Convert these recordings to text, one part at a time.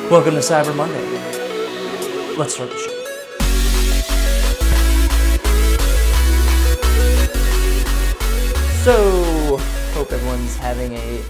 Welcome to Cyber Monday. Let's start the show. So, hope everyone's having a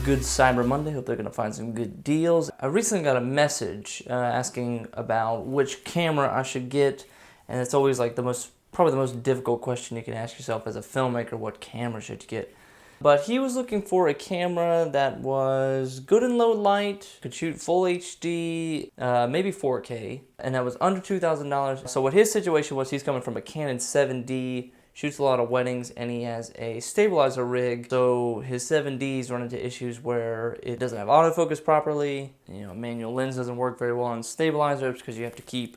good Cyber Monday. Hope they're going to find some good deals. I recently got a message asking about which camera I should get, and it's always like probably the most difficult question you can ask yourself as a filmmaker. What camera should you get? But he was looking for a camera that was good in low light, could shoot full HD, maybe 4K, and that was under $2,000. So what his situation was, he's coming from a Canon 7D, shoots a lot of weddings, and he has a stabilizer rig. So his 7Ds run into issues where it doesn't have autofocus properly. Manual lens doesn't work very well on stabilizers because you have to keep,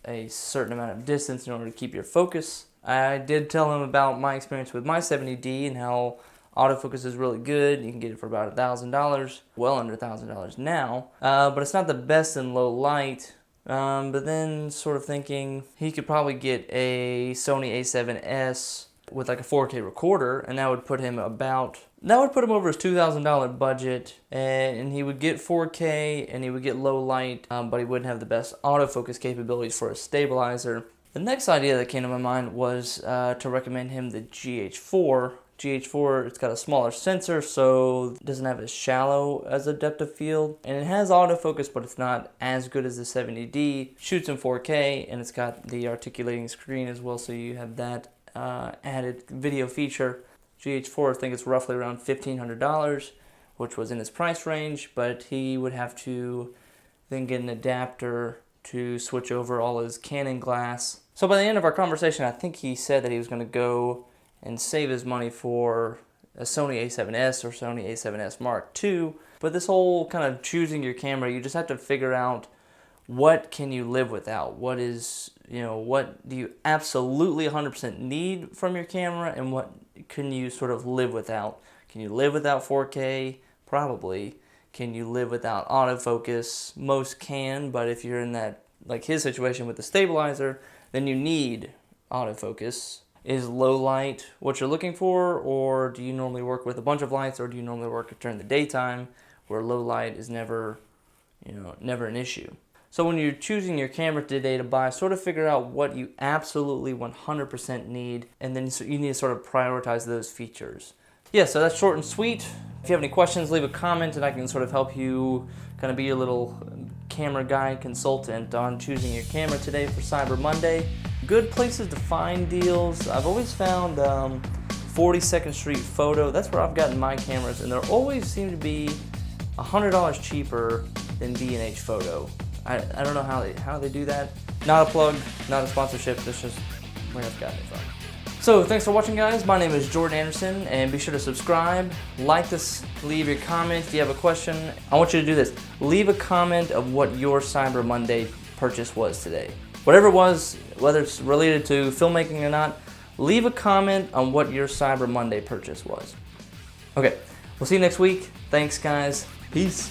a certain amount of distance in order to keep your focus. I did tell him about my experience with my 70D and how autofocus is really good. You can get it for about $1,000, well under $1,000 now, but it's not the best in low light. But then sort of thinking he could probably get a Sony a7S with like a 4K recorder, and that would put him over his $2,000 budget, and he would get 4K and he would get low light, but he wouldn't have the best autofocus capabilities for a stabilizer. The next idea that came to my mind was to recommend him the GH4. GH4, it's got a smaller sensor, so it doesn't have as shallow as a depth of field. And it has autofocus, but it's not as good as the 70D. Shoots in 4K, and it's got the articulating screen as well, so you have that added video feature. GH4, I think it's roughly around $1,500, which was in his price range, but he would have to then get an adapter to switch over all his Canon glass. So by the end of our conversation, I think he said that he was going to go and save his money for a Sony a7S or Sony a7S Mark II. But this whole kind of choosing your camera, you just have to figure out what can you live without. What do you absolutely 100% need from your camera, and what can you sort of live without? Can you live without 4K? Probably. Can you live without autofocus? Most can, but if you're in that, like his situation with the stabilizer, then you need autofocus. Is low light what you're looking for, or do you normally work with a bunch of lights, or do you normally work during the daytime where low light is never an issue? So when you're choosing your camera today to buy, sort of figure out what you absolutely 100% need, and then you need to sort of prioritize those features. Yeah, so that's short and sweet. If you have any questions, leave a comment and I can sort of help you kind of be your little camera guide consultant on choosing your camera today for Cyber Monday. Good places to find deals. I've always found 42nd Street Photo. That's where I've gotten my cameras, and they always seem to be $100 cheaper than B&H Photo. I don't know how they do that. Not a plug, not a sponsorship. That's just where I've gotten it from. So thanks for watching, guys. My name is Jordan Anderson, and be sure to subscribe, like this, leave your comment. If you have a question, I want you to do this. Leave a comment of what your Cyber Monday purchase was today. Whatever it was, whether it's related to filmmaking or not, leave a comment on what your Cyber Monday purchase was. Okay, we'll see you next week. Thanks, guys. Peace.